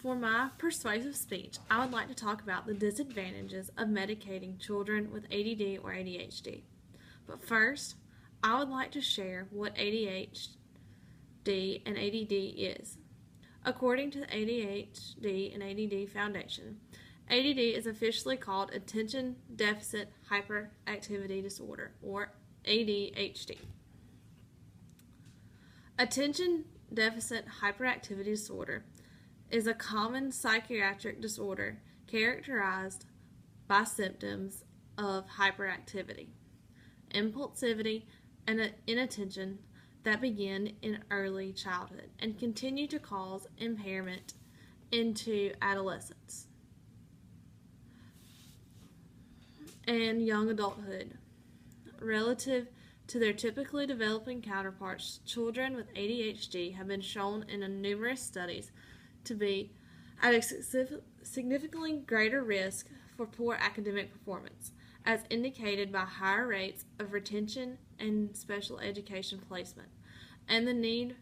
For my persuasive speech, I would like to talk about the disadvantages of medicating children with ADD or ADHD. But first, I would like to share what ADHD and ADD is. According to the ADHD and ADD Foundation, ADD is officially called Attention Deficit Hyperactivity Disorder, or ADHD. Attention Deficit Hyperactivity Disorder is a common psychiatric disorder characterized by symptoms of hyperactivity, impulsivity, and inattention that begin in early childhood and continue to cause impairment into adolescence and young adulthood. Relative to their typically developing counterparts, children with ADHD have been shown in numerous studies to be at a significantly greater risk for poor academic performance, as indicated by higher rates of retention and special education placement, and the need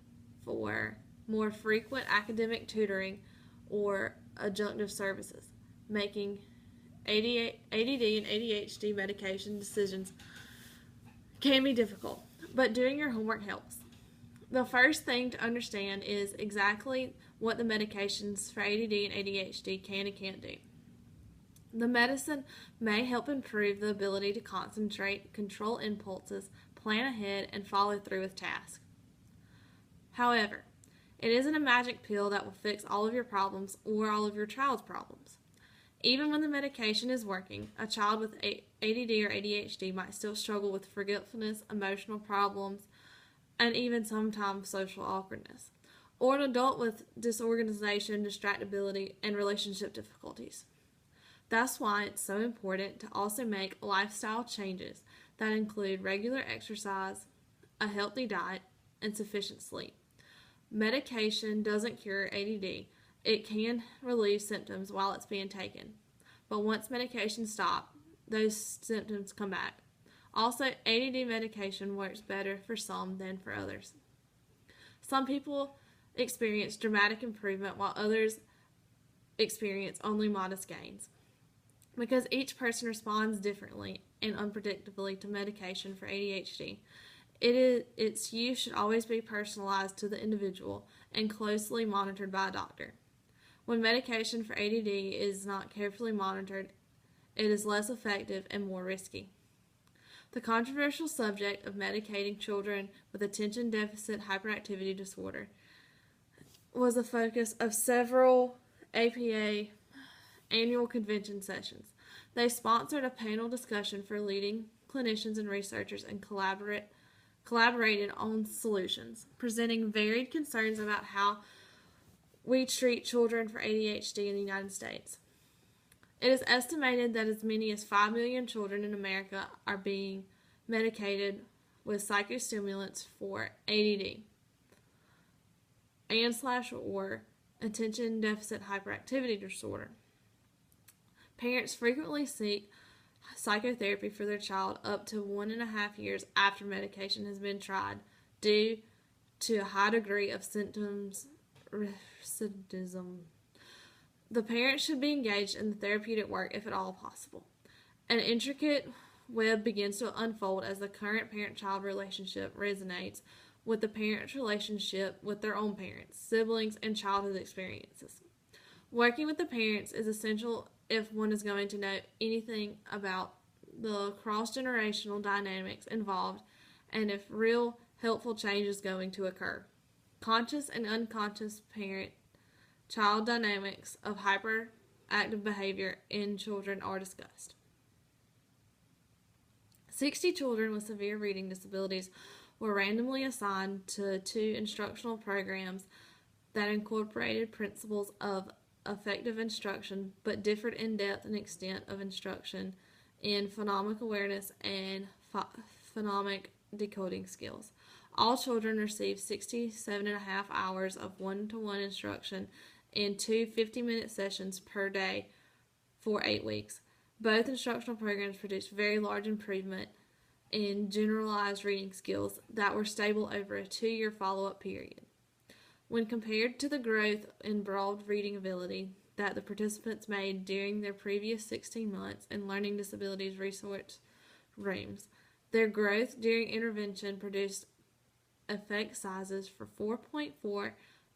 for more frequent academic tutoring or adjunctive services, making ADD and ADHD medication decisions can be difficult, but doing your homework helps. The first thing to understand is exactly what the medications for ADD and ADHD can and can't do. The medicine may help improve the ability to concentrate, control impulses, plan ahead, and follow through with tasks. However, it isn't a magic pill that will fix all of your problems or all of your child's problems. Even when the medication is working, a child with ADD or ADHD might still struggle with forgetfulness, emotional problems, and even sometimes social awkwardness, or an adult with disorganization, distractibility, and relationship difficulties. That's why it's so important to also make lifestyle changes that include regular exercise, a healthy diet, and sufficient sleep. Medication doesn't cure ADD. It can relieve symptoms while it's being taken, but once medications stop, those symptoms come back. Also, ADD medication works better for some than for others. Some people experience dramatic improvement while others experience only modest gains. Because each person responds differently and unpredictably to medication for ADHD, its use should always be personalized to the individual and closely monitored by a doctor. When medication for ADD is not carefully monitored, it is less effective and more risky. The controversial subject of medicating children with attention deficit hyperactivity disorder was the focus of several APA annual convention sessions. They sponsored a panel discussion for leading clinicians and researchers and collaborated on solutions, presenting varied concerns about how we treat children for ADHD in the United States. It is estimated that as many as 5 million children in America are being medicated with psychostimulants for ADD and/or attention deficit hyperactivity disorder. Parents frequently seek psychotherapy for their child up to 1.5 years after medication has been tried due to a high degree of symptoms recidivism. The parent should be engaged in the therapeutic work if at all possible. An intricate web begins to unfold as the current parent-child relationship resonates with the parent's relationship with their own parents, siblings, and childhood experiences. Working with the parents is essential if one is going to know anything about the cross-generational dynamics involved and if real helpful change is going to occur. Conscious and unconscious parent-child dynamics of hyperactive behavior in children are discussed. 60 children with severe reading disabilities were randomly assigned to 2 instructional programs that incorporated principles of effective instruction but differed in depth and extent of instruction in phonemic awareness and phonemic decoding skills. All children received 67.5 hours of one-to-one instruction in 2 50-minute sessions per day for 8 weeks. Both instructional programs produced very large improvement in generalized reading skills that were stable over a 2-year follow-up period. When compared to the growth in broad reading ability that the participants made during their previous 16 months in learning disabilities resource rooms, their growth during intervention produced effect sizes for 4.4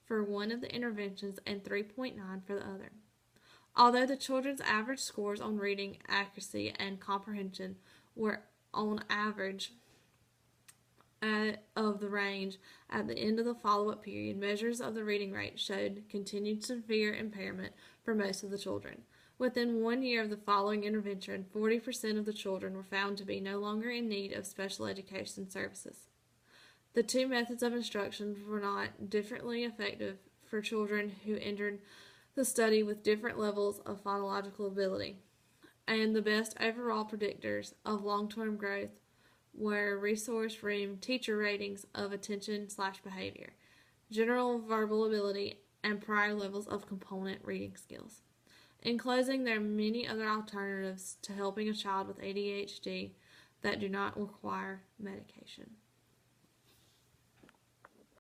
for one of the interventions and 3.9 for the other. Although the children's average scores on reading accuracy and comprehension were on average of the range at the end of the follow-up period, measures of the reading rate showed continued severe impairment for most of the children. Within 1 year of the following intervention, 40% of the children were found to be no longer in need of special education services. The two methods of instruction were not differently effective for children who entered the study with different levels of phonological ability, and the best overall predictors of long-term growth were resource room teacher ratings of attention/behavior, general verbal ability, and prior levels of component reading skills. In closing, there are many other alternatives to helping a child with ADHD that do not require medication.